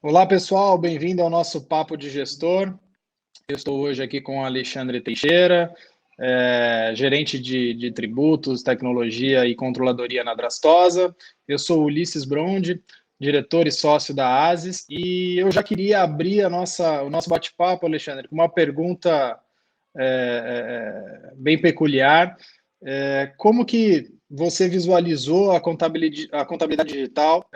Olá, pessoal, bem-vindo ao nosso Papo de Gestor. Eu estou hoje aqui com o Alexandre Teixeira, gerente de tributos, tecnologia e controladoria na Drastosa. Eu sou o Ulisses Brondi, diretor e sócio da Asis, e eu já queria abrir o nosso bate-papo, Alexandre, com uma pergunta bem peculiar. Como que você visualizou a contabilidade digital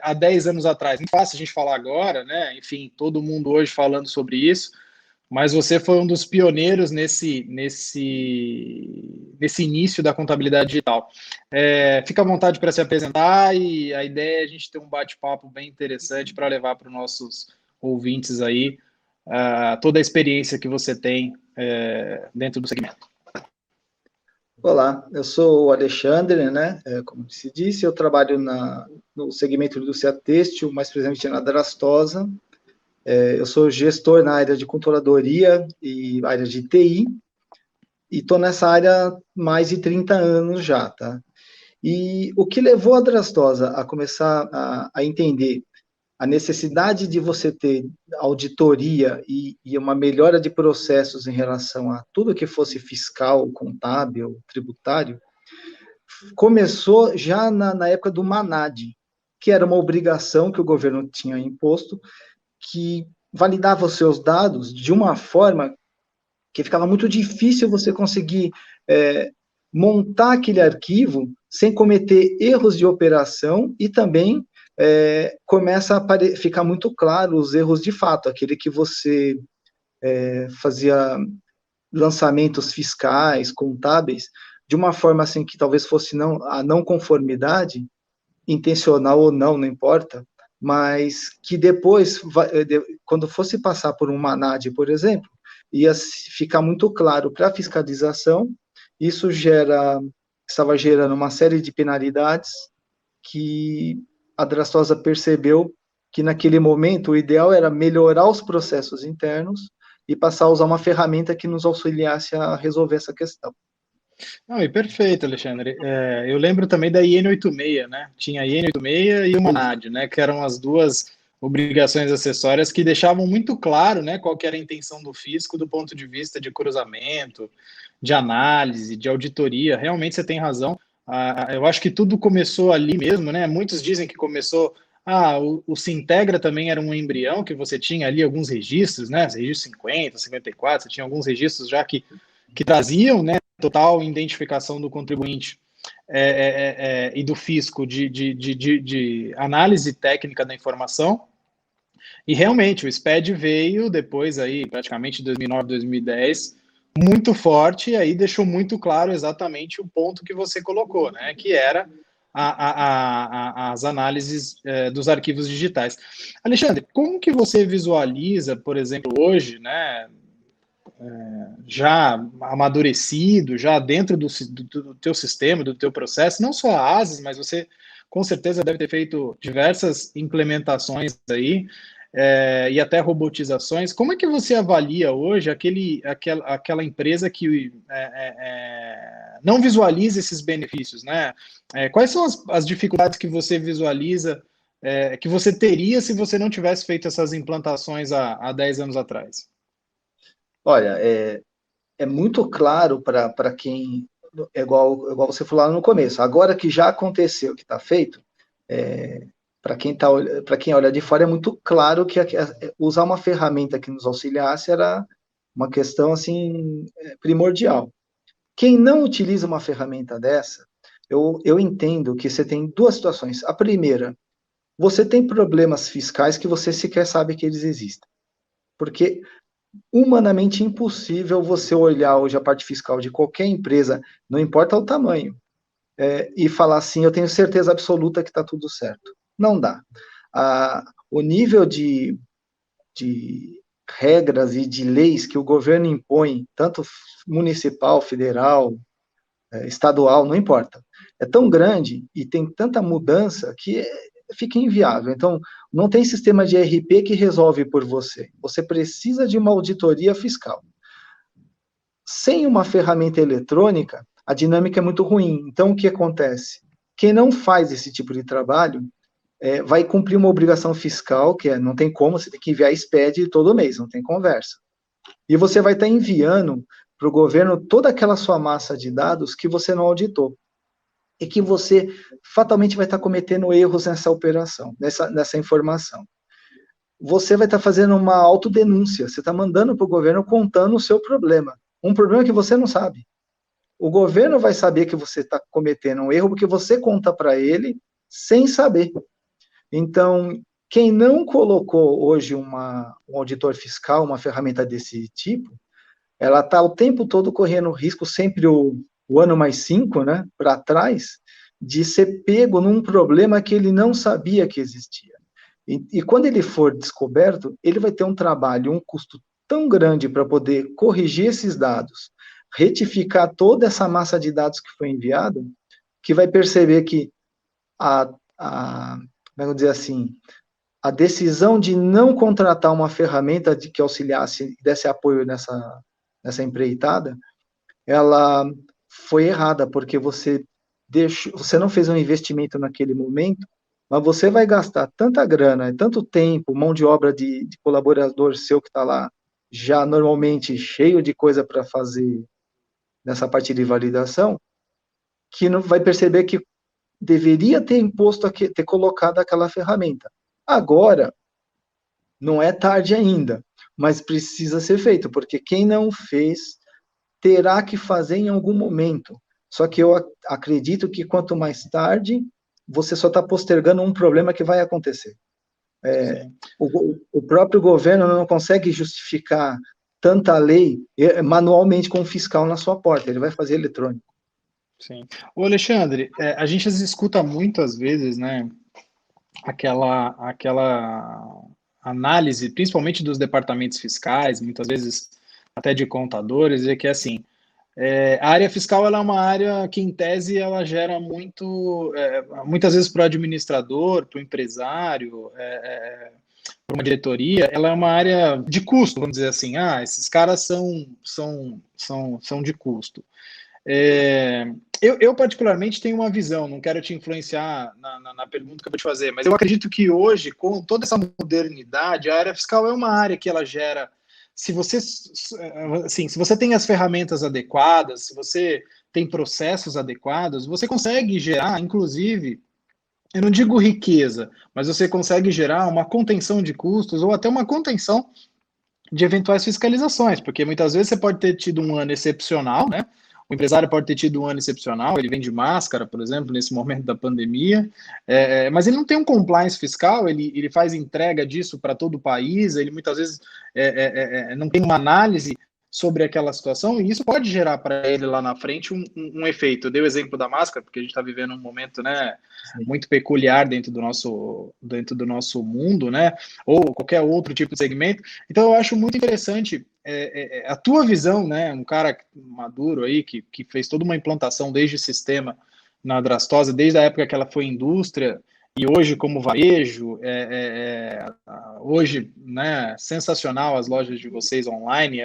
há 10 anos atrás? Não é fácil a gente falar agora, né? Enfim, todo mundo hoje falando sobre isso, mas você foi um dos pioneiros nesse início da contabilidade digital. Fica à vontade para se apresentar e a ideia é a gente ter um bate-papo bem interessante para levar para os nossos ouvintes aí toda a experiência que você tem dentro do segmento. Olá, eu sou o Alexandre, né? Como se disse, eu trabalho no segmento de indústria têxtil, mais precisamente na Drastosa. Eu sou gestor na área de controladoria e área de TI, e estou nessa área há mais de 30 anos já, tá? E o que levou a Drastosa a começar a entender a necessidade de você ter auditoria e uma melhora de processos em relação a tudo que fosse fiscal, contábil, tributário, começou já na época do MANAD, que era uma obrigação que o governo tinha imposto, que validava os seus dados de uma forma que ficava muito difícil você conseguir montar aquele arquivo sem cometer erros de operação e também começa a ficar muito claro os erros de fato, aquele que você fazia lançamentos fiscais, contábeis, de uma forma assim que talvez fosse a não conformidade, intencional ou não, não importa, mas que depois, quando fosse passar por um MANAD, por exemplo, ia ficar muito claro para a fiscalização, isso estava gerando uma série de penalidades que a Drastosa percebeu que naquele momento o ideal era melhorar os processos internos e passar a usar uma ferramenta que nos auxiliasse a resolver essa questão. Não, e perfeito, Alexandre. Eu lembro também da IN 86, né? Tinha a IN 86 e o MANAD, né? Que eram as duas obrigações acessórias que deixavam muito claro, né, qual que era a intenção do fisco do ponto de vista de cruzamento, de análise, de auditoria. Realmente você tem razão. Eu acho que tudo começou ali mesmo, né? Muitos dizem que começou. O Sintegra também era um embrião que você tinha ali alguns registros, né? Registro 50, 54, você tinha alguns registros já que traziam, né, total identificação do contribuinte e do fisco de análise técnica da informação. E realmente o SPED veio depois aí, praticamente 2009, 2010, muito forte, e aí deixou muito claro exatamente o ponto que você colocou, né, que era as análises dos arquivos digitais. Alexandre, como que você visualiza, por exemplo, hoje, né, já amadurecido, já dentro do teu sistema, do teu processo, não só a ASIS, mas você com certeza deve ter feito diversas implementações aí, e até robotizações. Como é que você avalia hoje aquela empresa que não visualiza esses benefícios, né? Quais são as dificuldades que você visualiza, que você teria se você não tivesse feito essas implantações há 10 anos atrás? Olha, é muito claro para quem, igual você falou lá no começo, agora que já aconteceu, que está feito, para quem olha de fora é muito claro que usar uma ferramenta que nos auxiliasse era uma questão assim primordial. Quem não utiliza uma ferramenta dessa, eu entendo que você tem duas situações. A primeira, você tem problemas fiscais que você sequer sabe que eles existem. Porque humanamente impossível você olhar hoje a parte fiscal de qualquer empresa, não importa o tamanho, e falar assim, eu tenho certeza absoluta que está tudo certo. Não dá. O nível de regras e de leis que o governo impõe, tanto municipal, federal, estadual, não importa. É tão grande e tem tanta mudança que fica inviável. Então, não tem sistema de ERP que resolve por você. Você precisa de uma auditoria fiscal. Sem uma ferramenta eletrônica, a dinâmica é muito ruim. Então, o que acontece? Quem não faz esse tipo de trabalho vai cumprir uma obrigação fiscal, que não tem como, você tem que enviar SPED todo mês, não tem conversa. E você vai estar enviando para o governo toda aquela sua massa de dados que você não auditou. E que você fatalmente vai estar cometendo erros nessa operação, nessa informação. Você vai estar fazendo uma autodenúncia, você está mandando para o governo contando o seu problema. Um problema que você não sabe. O governo vai saber que você está cometendo um erro porque você conta para ele sem saber. Então, quem não colocou hoje um auditor fiscal, uma ferramenta desse tipo, ela está o tempo todo correndo risco, sempre o ano mais 5, né, para trás, de ser pego num problema que ele não sabia que existia. E quando ele for descoberto, ele vai ter um trabalho, um custo tão grande para poder corrigir esses dados, retificar toda essa massa de dados que foi enviada, que vai perceber que vamos dizer assim, a decisão de não contratar uma ferramenta que auxiliasse, desse apoio nessa empreitada, ela foi errada, porque você não fez um investimento naquele momento, mas você vai gastar tanta grana, tanto tempo, mão de obra de colaborador seu que está lá, já normalmente cheio de coisa para fazer nessa parte de validação, que não vai perceber que deveria ter imposto, ter colocado aquela ferramenta. Agora, não é tarde ainda, mas precisa ser feito, porque quem não fez terá que fazer em algum momento. Só que eu acredito que quanto mais tarde, você só está postergando um problema que vai acontecer. O próprio governo não consegue justificar tanta lei manualmente com o fiscal na sua porta, ele vai fazer eletrônico. Sim. Ô Alexandre, a gente escuta muitas vezes, né, aquela análise, principalmente dos departamentos fiscais, muitas vezes até de contadores, é que assim, a área fiscal ela é uma área que, em tese, ela gera muitas vezes para o administrador, para o empresário, para uma diretoria, ela é uma área de custo, vamos dizer assim. Esses caras são de custo. Eu particularmente tenho uma visão, não quero te influenciar na pergunta que eu vou te fazer, mas eu acredito que hoje, com toda essa modernidade, a área fiscal é uma área que ela gera, se você tem as ferramentas adequadas, se você tem processos adequados, você consegue gerar, inclusive, eu não digo riqueza, mas você consegue gerar uma contenção de custos ou até uma contenção de eventuais fiscalizações, porque muitas vezes você pode ter tido um ano excepcional, né? O empresário pode ter tido um ano excepcional, ele vende máscara, por exemplo, nesse momento da pandemia, mas ele não tem um compliance fiscal, ele faz entrega disso para todo o país, ele muitas vezes não tem uma análise sobre aquela situação, e isso pode gerar para ele lá na frente um efeito. Eu dei o exemplo da máscara, porque a gente está vivendo um momento, né, muito peculiar dentro do nosso mundo, né, ou qualquer outro tipo de segmento. Então, eu acho muito interessante a tua visão, né, um cara maduro aí, que fez toda uma implantação desde o sistema na Drastosa, desde a época que ela foi indústria, e hoje como varejo, hoje, né, sensacional as lojas de vocês online,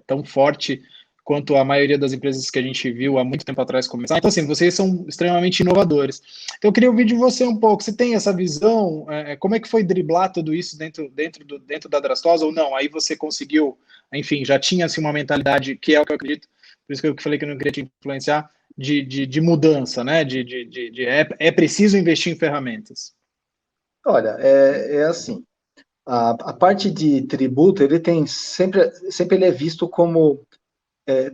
tão forte quanto a maioria das empresas que a gente viu há muito tempo atrás começar. Então, assim, vocês são extremamente inovadores. Então, eu queria ouvir de você um pouco. Você tem essa visão? Como é que foi driblar tudo isso dentro da Drastosa ou não? Aí você conseguiu, enfim, já tinha assim, uma mentalidade, que é o que eu acredito, por isso que eu falei que eu não queria te influenciar, de mudança, né? É preciso investir em ferramentas. Olha, é assim, a parte de tributo, ele tem sempre ele é visto como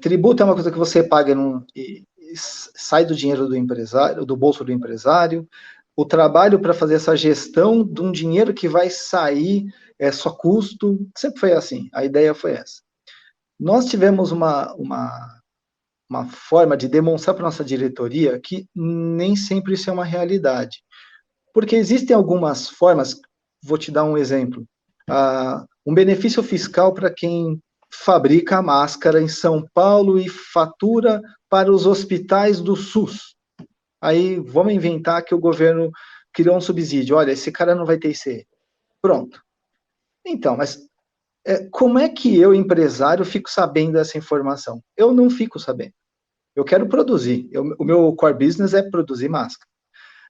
tributo é uma coisa que você paga e sai do dinheiro do empresário, do bolso do empresário. O trabalho para fazer essa gestão de um dinheiro que vai sair é só custo, sempre foi assim. A ideia foi essa. Nós tivemos uma forma de demonstrar para nossa diretoria que nem sempre isso é uma realidade. Porque existem algumas formas, vou te dar um exemplo. Um benefício fiscal para quem fabrica a máscara em São Paulo e fatura para os hospitais do SUS. Aí vamos inventar que o governo criou um subsídio. Olha, esse cara não vai ter ICE. Pronto. Então, mas como é que eu, empresário, fico sabendo dessa informação? Eu não fico sabendo. Eu quero produzir. O meu core business é produzir máscara.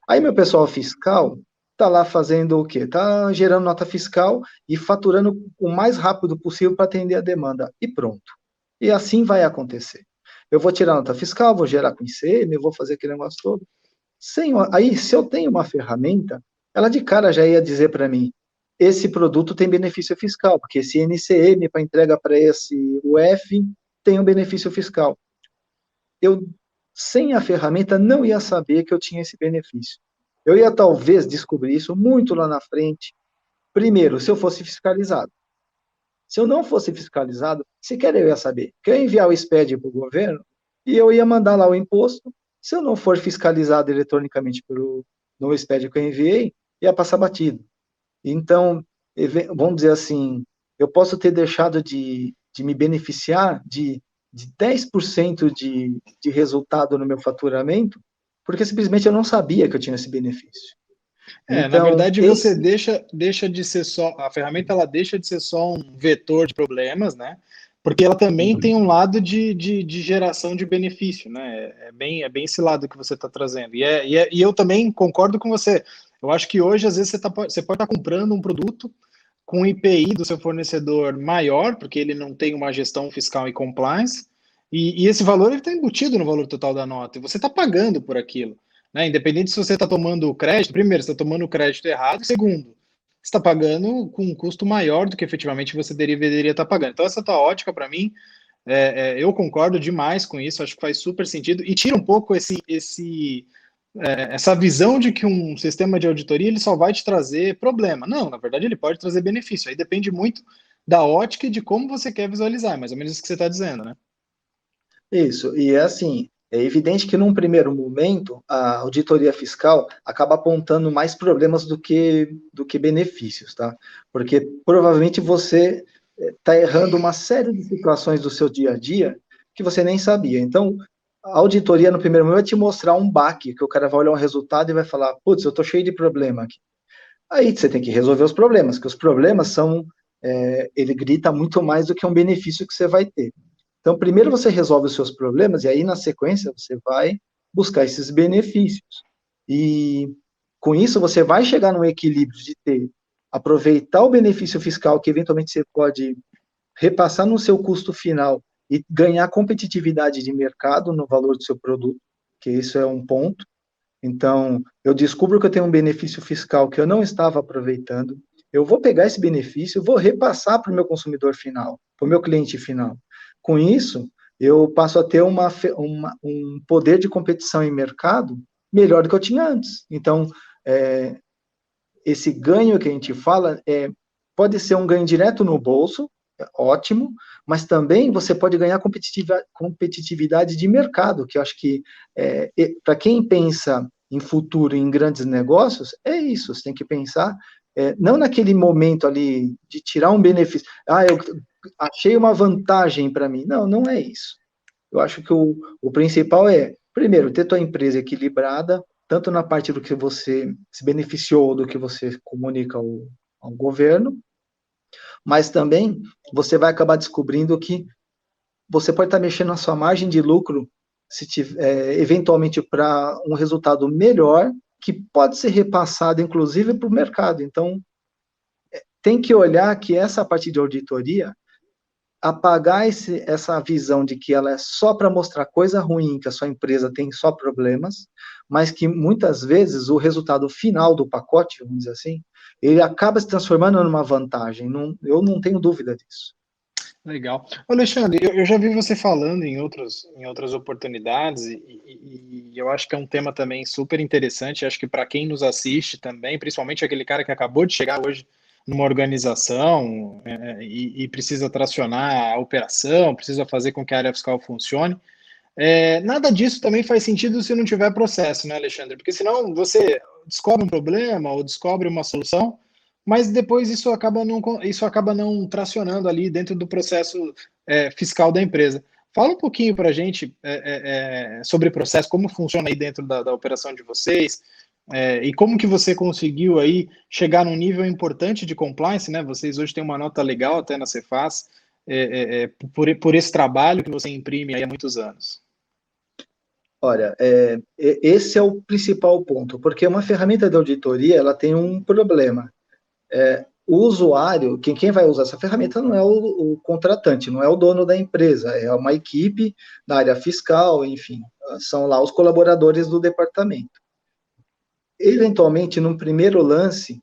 Aí meu pessoal fiscal está lá fazendo o quê? Está gerando nota fiscal e faturando o mais rápido possível para atender a demanda. E pronto. E assim vai acontecer. Eu vou tirar a nota fiscal, vou gerar com ICM, eu vou fazer aquele negócio todo. Aí, se eu tenho uma ferramenta, ela de cara já ia dizer para mim, esse produto tem benefício fiscal, porque esse NCM para entrega para esse UF tem um benefício fiscal. Eu, sem a ferramenta, não ia saber que eu tinha esse benefício. Eu ia talvez descobrir isso muito lá na frente. Primeiro, se eu fosse fiscalizado. Se eu não fosse fiscalizado, sequer eu ia saber. Que eu ia enviar o SPED para o governo e eu ia mandar lá o imposto. Se eu não for fiscalizado eletronicamente no SPED que eu enviei, ia passar batido. Então, vamos dizer assim, eu posso ter deixado de me beneficiar de 10% de resultado no meu faturamento, porque simplesmente eu não sabia que eu tinha esse benefício. Na Então, verdade, você deixa de ser só, a ferramenta ela deixa de ser só um vetor de problemas, né? Porque ela também tem um lado de geração de benefício, né? É bem esse lado que você está trazendo. E eu também concordo com você. Eu acho que hoje, às vezes, você pode estar comprando um produto com o IPI do seu fornecedor maior, porque ele não tem uma gestão fiscal e compliance, e esse valor está embutido no valor total da nota, e você está pagando por aquilo. Né? Independente se você está tomando crédito, primeiro, você está tomando o crédito errado, segundo, você está pagando com um custo maior do que efetivamente você deveria estar pagando. Então, essa tua ótica, para mim, eu concordo demais com isso, acho que faz super sentido, e tira um pouco essa visão de que um sistema de auditoria ele só vai te trazer problema. Não, na verdade, ele pode trazer benefício. Aí depende muito da ótica e de como você quer visualizar, mais ou menos isso que você está dizendo, né? isso, e é assim, é evidente que num primeiro momento a auditoria fiscal acaba apontando mais problemas do que benefícios, tá? Porque provavelmente você está errando uma série de situações do seu dia a dia que você nem sabia. Então, a auditoria no primeiro momento vai te mostrar um baque, que o cara vai olhar um resultado e vai falar, putz, eu estou cheio de problema aqui. Aí você tem que resolver os problemas, que os problemas são, ele grita muito mais do que um benefício que você vai ter. Então, primeiro você resolve os seus problemas e aí, na sequência, você vai buscar esses benefícios. E com isso, você vai chegar num equilíbrio de aproveitar o benefício fiscal que eventualmente você pode repassar no seu custo final e ganhar competitividade de mercado no valor do seu produto, que isso é um ponto. Então, eu descubro que eu tenho um benefício fiscal que eu não estava aproveitando, eu vou pegar esse benefício e vou repassar para o meu consumidor final, para o meu cliente final. Com isso, eu passo a ter um poder de competição em mercado melhor do que eu tinha antes. Então, esse ganho que a gente fala pode ser um ganho direto no bolso, ótimo, mas também você pode ganhar competitividade de mercado, que eu acho que, para quem pensa em futuro, em grandes negócios, é isso, você tem que pensar, não naquele momento ali de tirar um benefício, eu achei uma vantagem para mim, não, não é isso. Eu acho que o principal primeiro, ter tua empresa equilibrada, tanto na parte do que você se beneficiou, do que você comunica ao governo, mas também você vai acabar descobrindo que você pode estar mexendo na sua margem de lucro, se tiver, eventualmente para um resultado melhor, que pode ser repassado, inclusive, para o mercado. Então, tem que olhar que essa parte de auditoria, apagar essa visão de que ela é só para mostrar coisa ruim, que a sua empresa tem só problemas, mas que muitas vezes o resultado final do pacote, vamos dizer assim, ele acaba se transformando numa vantagem. Eu não tenho dúvida disso. Legal. Alexandre, eu já vi você falando em outras oportunidades e eu acho que é um tema também super interessante. Acho que para quem nos assiste também, principalmente aquele cara que acabou de chegar hoje numa organização e precisa tracionar a operação, precisa fazer com que a área fiscal funcione. Nada disso também faz sentido se não tiver processo, né, Alexandre? Porque senão você descobre um problema ou descobre uma solução, mas depois isso acaba não tracionando ali dentro do processo fiscal da empresa. Fala um pouquinho para a gente sobre o processo, como funciona aí dentro da operação de vocês, e como que você conseguiu aí chegar num nível importante de compliance, né? Vocês hoje têm uma nota legal até na Cefaz, por esse trabalho que você imprime aí há muitos anos. Olha, esse é o principal ponto, porque uma ferramenta de auditoria, ela tem um problema. O usuário, quem vai usar essa ferramenta não é o contratante, não é o dono da empresa, é uma equipe da área fiscal, enfim, são lá os colaboradores do departamento. Eventualmente, num primeiro lance,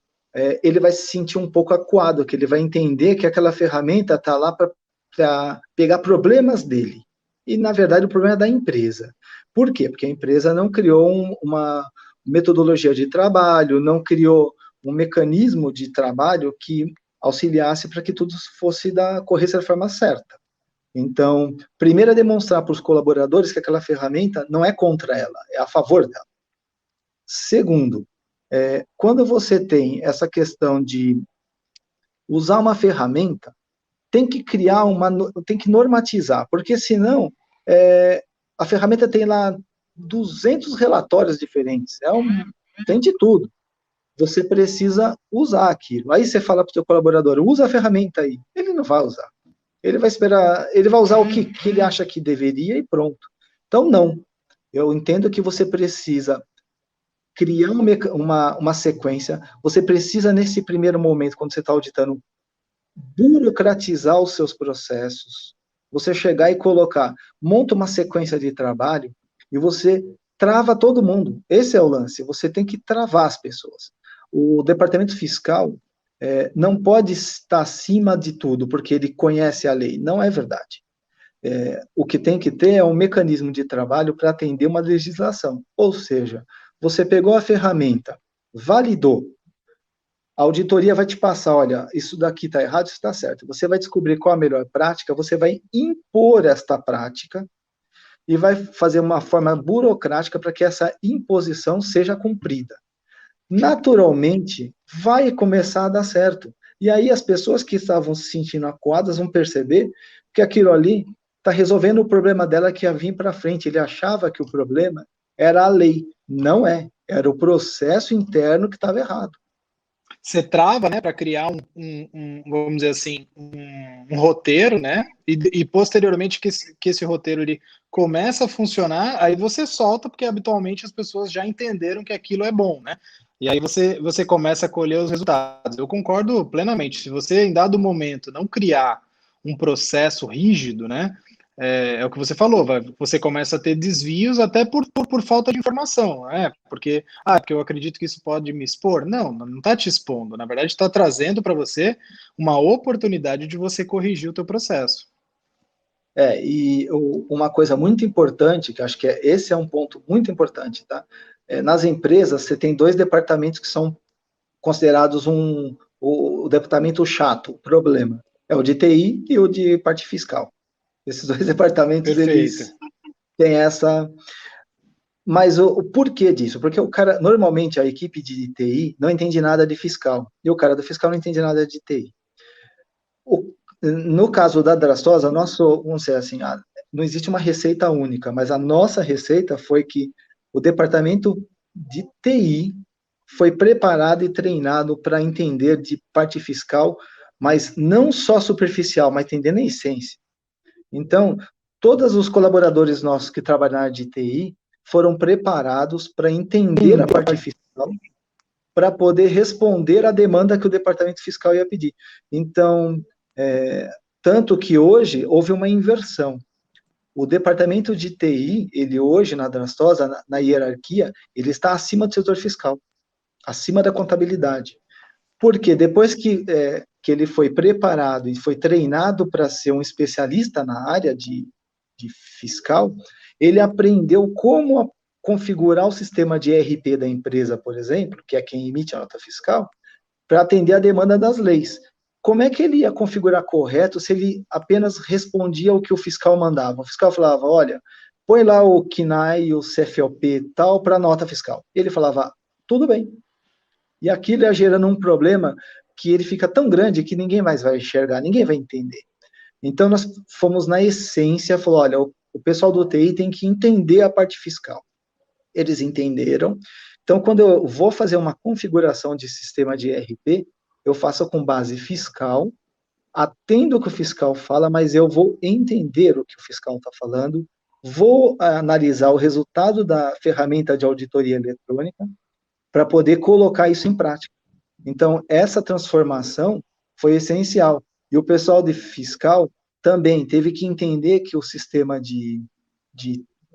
ele vai se sentir um pouco acuado, que ele vai entender que aquela ferramenta está lá para pegar problemas dele. E, na verdade, o problema é da empresa. Por quê? Porque a empresa não criou uma metodologia de trabalho, não criou um mecanismo de trabalho que auxiliasse para que tudo fosse corresse da forma certa. Então, primeiro é demonstrar para os colaboradores que aquela ferramenta não é contra ela, é a favor dela. Segundo, quando você tem essa questão de usar uma ferramenta, tem que tem que normatizar, porque senão a ferramenta tem lá 200 relatórios diferentes, tem de tudo. Você precisa usar aquilo. Aí você fala para o seu colaborador, usa a ferramenta aí. Ele não vai usar. Ele vai esperar, ele vai usar o que ele acha que deveria e pronto. Então, não. Eu entendo que você precisa criar uma sequência, você precisa, nesse primeiro momento, quando você está auditando, burocratizar os seus processos, você chegar e colocar, monta uma sequência de trabalho e você trava todo mundo. Esse é o lance, você tem que travar as pessoas. O departamento fiscal não pode estar acima de tudo, porque ele conhece a lei. Não é verdade. O que tem que ter é um mecanismo de trabalho para atender uma legislação. Ou seja, você pegou a ferramenta, validou, a auditoria vai te passar, olha, isso daqui está errado, isso está certo. Você vai descobrir qual a melhor prática, você vai impor esta prática e vai fazer uma forma burocrática para que essa imposição seja cumprida. Naturalmente, vai começar a dar certo. E aí as pessoas que estavam se sentindo acuadas vão perceber que aquilo ali está resolvendo o problema dela que ia vir para frente. Ele achava que o problema era a lei. Não é. Era o processo interno que estava errado. Você trava, né, para criar vamos dizer assim, um roteiro, né, e posteriormente que esse roteiro ele começa a funcionar, aí você solta, porque habitualmente as pessoas já entenderam que aquilo é bom, né, e aí você começa a colher os resultados. Eu concordo plenamente, se você em dado momento não criar um processo rígido, né, é o que você falou, você começa a ter desvios até por falta de informação, né? Porque eu acredito que isso pode me expor. Não está te expondo, na verdade está trazendo para você uma oportunidade de você corrigir o teu processo. E uma coisa muito importante, que acho que esse é um ponto muito importante, tá? Nas empresas, você tem 2 departamentos que são considerados o departamento chato, o problema. É o de TI e o de parte fiscal. Esses 2 departamentos, Perfeito. eles têm essa... Mas o porquê disso? Porque o cara, normalmente, a equipe de TI não entende nada de fiscal, e o cara do fiscal não entende nada de TI. No caso da Drastosa, vamos dizer assim, não existe uma receita única, mas a nossa receita foi que o departamento de TI foi preparado e treinado para entender de parte fiscal, mas não só superficial, mas entendendo a essência. Então, todos os colaboradores nossos que trabalham na área de TI foram preparados para entender a parte fiscal, para poder responder à demanda que o departamento fiscal ia pedir. Então, tanto que hoje houve uma inversão. O departamento de TI, ele hoje, na Drastosa, na hierarquia, ele está acima do setor fiscal, acima da contabilidade. Porque depois que ele foi preparado e foi treinado para ser um especialista na área de fiscal, ele aprendeu como configurar o sistema de ERP da empresa, por exemplo, que é quem emite a nota fiscal, para atender a demanda das leis. Como é que ele ia configurar correto se ele apenas respondia o que o fiscal mandava? O fiscal falava, olha, põe lá o CNAE e o CFOP tal para nota fiscal. Ele falava, tudo bem. E aquilo ia gerando um problema que ele fica tão grande que ninguém mais vai enxergar, ninguém vai entender. Então, nós fomos na essência, falou, olha, o pessoal do TI tem que entender a parte fiscal. Eles entenderam. Então, quando eu vou fazer uma configuração de sistema de ERP, eu faço com base fiscal, atendo o que o fiscal fala, mas eu vou entender o que o fiscal está falando vou analisar o resultado da ferramenta de auditoria eletrônica para poder colocar isso em prática. Então, essa transformação foi essencial. E o pessoal de fiscal também teve que entender que o sistema de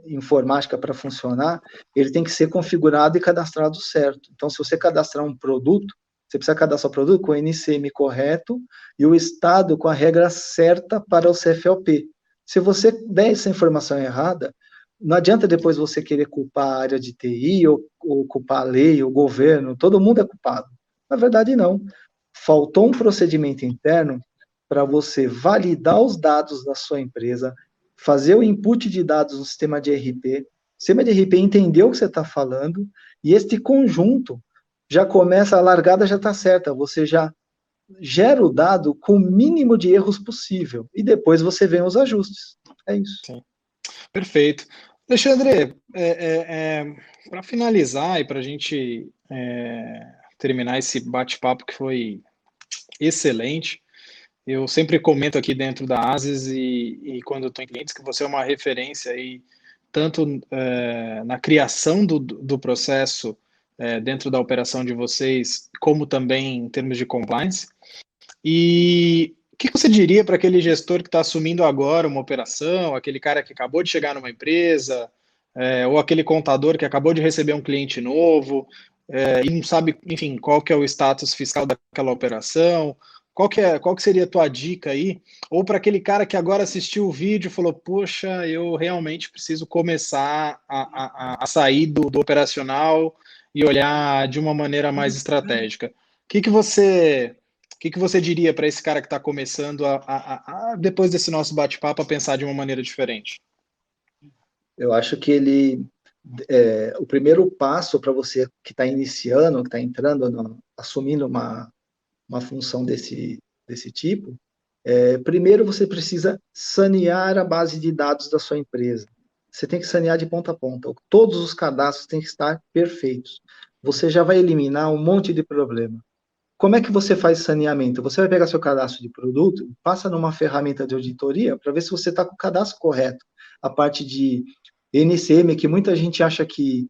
informática para funcionar, ele tem que ser configurado e cadastrado certo. Então, se você cadastrar um produto, você precisa cadastrar o produto com o NCM correto e o estado com a regra certa para o CFLP. Se você der essa informação errada, não adianta depois você querer culpar a área de TI ou culpar a lei, o governo, todo mundo é culpado. Na verdade, não. Faltou um procedimento interno para você validar os dados da sua empresa, fazer o input de dados no sistema de RP, o sistema de RP entender o que você está falando, e este conjunto já começa, a largada já está certa, você já gera o dado com o mínimo de erros possível, e depois você vê os ajustes. É isso. Sim. Perfeito. Alexandre, para finalizar e para a gente terminar esse bate-papo que foi excelente, eu sempre comento aqui dentro da Asis e quando eu estou em clientes que você é uma referência aí, tanto na criação do processo dentro da operação de vocês, como também em termos de compliance. E o que você diria para aquele gestor que está assumindo agora uma operação, aquele cara que acabou de chegar numa empresa, ou aquele contador que acabou de receber um cliente novo, e não sabe, enfim, qual que é o status fiscal daquela operação? Qual que seria a tua dica aí? Ou para aquele cara que agora assistiu o vídeo e falou, poxa, eu realmente preciso começar a sair do operacional e olhar de uma maneira mais estratégica. O que você diria para esse cara que está começando depois desse nosso bate-papo, a pensar de uma maneira diferente? Eu acho que o primeiro passo para você que está iniciando, que está entrando, assumindo uma função desse tipo, primeiro você precisa sanear a base de dados da sua empresa. Você tem que sanear de ponta a ponta. Todos os cadastros têm que estar perfeitos. Você já vai eliminar um monte de problema. Como é que você faz saneamento? Você vai pegar seu cadastro de produto, passa numa ferramenta de auditoria para ver se você está com o cadastro correto. A parte de NCM, que muita gente acha que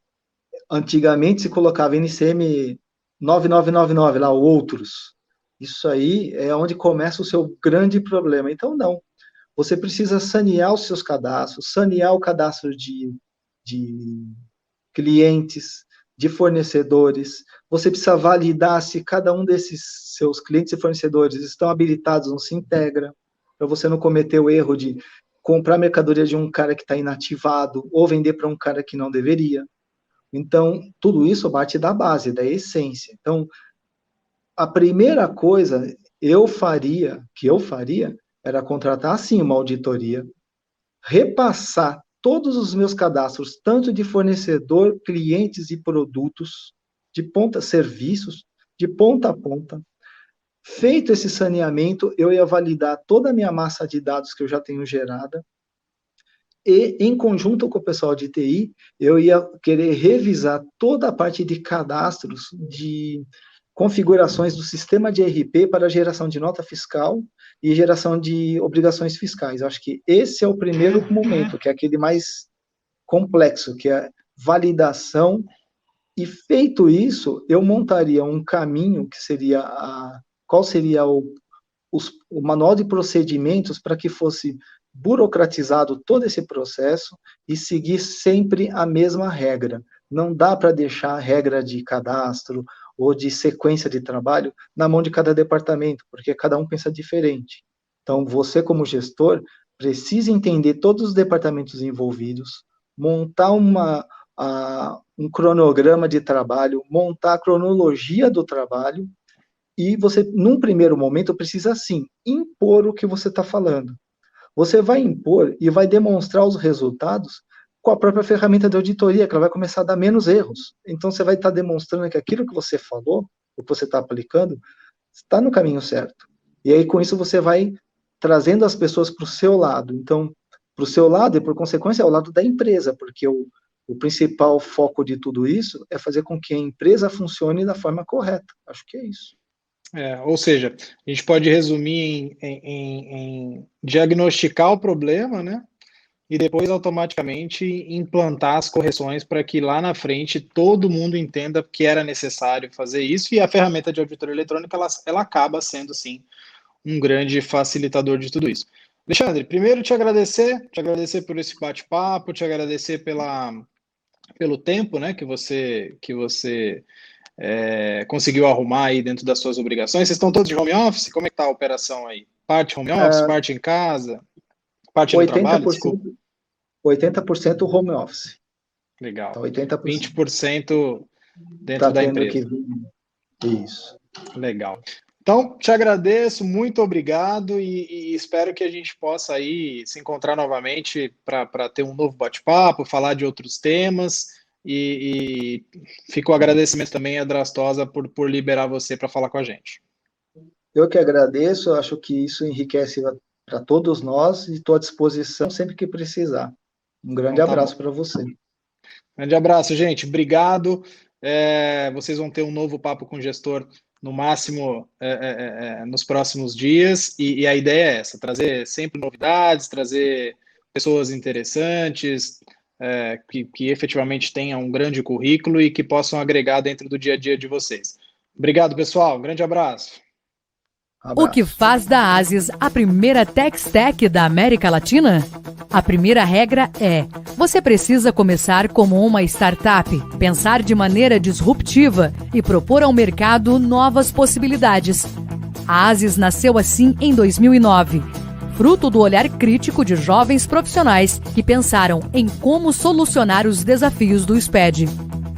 antigamente se colocava NCM 9999, lá, outros. Isso aí é onde começa o seu grande problema. Então, não. Você precisa sanear os seus cadastros, sanear o cadastro de clientes, de fornecedores. Você precisa validar se cada um desses seus clientes e fornecedores estão habilitados no Sintegra, para você não cometer o erro de comprar mercadoria de um cara que está inativado ou vender para um cara que não deveria. Então, tudo isso parte da base, da essência. Então, a primeira coisa que eu faria, era contratar, sim, uma auditoria, repassar todos os meus cadastros, tanto de fornecedor, clientes e produtos, de ponta, serviços, de ponta a ponta. Feito esse saneamento, eu ia validar toda a minha massa de dados que eu já tenho gerada, e, em conjunto com o pessoal de TI, eu ia querer revisar toda a parte de cadastros, de configurações do sistema de RP para geração de nota fiscal e geração de obrigações fiscais. Eu acho que esse é o primeiro momento, que é aquele mais complexo, que é validação. E feito isso, eu montaria um caminho que seria qual seria o manual de procedimentos para que fosse burocratizado todo esse processo e seguir sempre a mesma regra. Não dá para deixar a regra de cadastro ou de sequência de trabalho na mão de cada departamento, porque cada um pensa diferente. Então, você, como gestor, precisa entender todos os departamentos envolvidos, montar um cronograma de trabalho, montar a cronologia do trabalho, e você, num primeiro momento, precisa, sim, impor o que você está falando. Você vai impor e vai demonstrar os resultados com a própria ferramenta de auditoria, que ela vai começar a dar menos erros. Então, você vai estar demonstrando que aquilo que você falou, o que você está aplicando, está no caminho certo. E aí, com isso, você vai trazendo as pessoas para o seu lado. Então, para o seu lado e, por consequência, ao lado da empresa, porque o principal foco de tudo isso é fazer com que a empresa funcione da forma correta. Acho que é isso. Ou seja, a gente pode resumir em diagnosticar o problema, né? e depois automaticamente implantar as correções para que lá na frente todo mundo entenda que era necessário fazer isso, e a ferramenta de auditoria eletrônica ela acaba sendo, sim, um grande facilitador de tudo isso. Alexandre, primeiro te agradecer por esse bate-papo, te agradecer pelo tempo, né, que você conseguiu arrumar aí dentro das suas obrigações. Vocês estão todos de home office? Como é que está a operação aí? Parte home office, parte em casa, parte no trabalho, desculpa. 80% home office. Legal. Então, 80%. 20% dentro da empresa. Isso. Legal. Então, te agradeço, muito obrigado e espero que a gente possa aí se encontrar novamente para ter um novo bate-papo, falar de outros temas e fica o agradecimento também a Drastosa por liberar você para falar com a gente. Eu que agradeço, eu acho que isso enriquece para todos nós e estou à disposição sempre que precisar. Um grande abraço para você. Grande abraço, gente. Obrigado. Vocês vão ter um novo papo com o gestor no máximo nos próximos dias, e a ideia é essa, trazer sempre novidades, trazer pessoas interessantes, que efetivamente tenham um grande currículo e que possam agregar dentro do dia a dia de vocês. Obrigado, pessoal. Grande abraço. O que faz da Asis a primeira tech stack da América Latina? A primeira regra é: você precisa começar como uma startup, pensar de maneira disruptiva e propor ao mercado novas possibilidades. A Asis nasceu assim em 2009, fruto do olhar crítico de jovens profissionais que pensaram em como solucionar os desafios do SPED.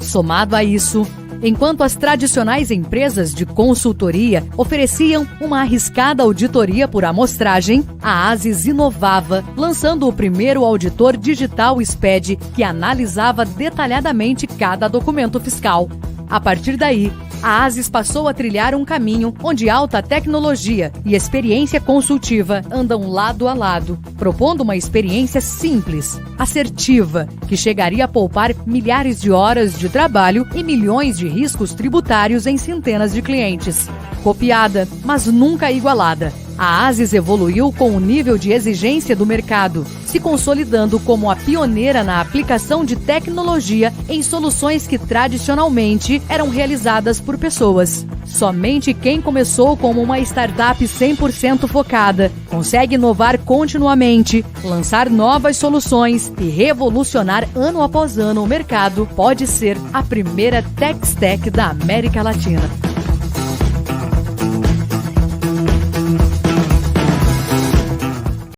Somado a isso, enquanto as tradicionais empresas de consultoria ofereciam uma arriscada auditoria por amostragem, a Asis inovava, lançando o primeiro auditor digital SPED que analisava detalhadamente cada documento fiscal. A partir daí, a Asis passou a trilhar um caminho onde alta tecnologia e experiência consultiva andam lado a lado, propondo uma experiência simples, assertiva, que chegaria a poupar milhares de horas de trabalho e milhões de riscos tributários em centenas de clientes. Copiada, mas nunca igualada, a Asis evoluiu com o nível de exigência do mercado, se consolidando como a pioneira na aplicação de tecnologia em soluções que tradicionalmente eram realizadas por pessoas. Somente quem começou como uma startup 100% focada consegue inovar continuamente, lançar novas soluções e revolucionar ano após ano o mercado, pode ser a primeira tech stack da América Latina.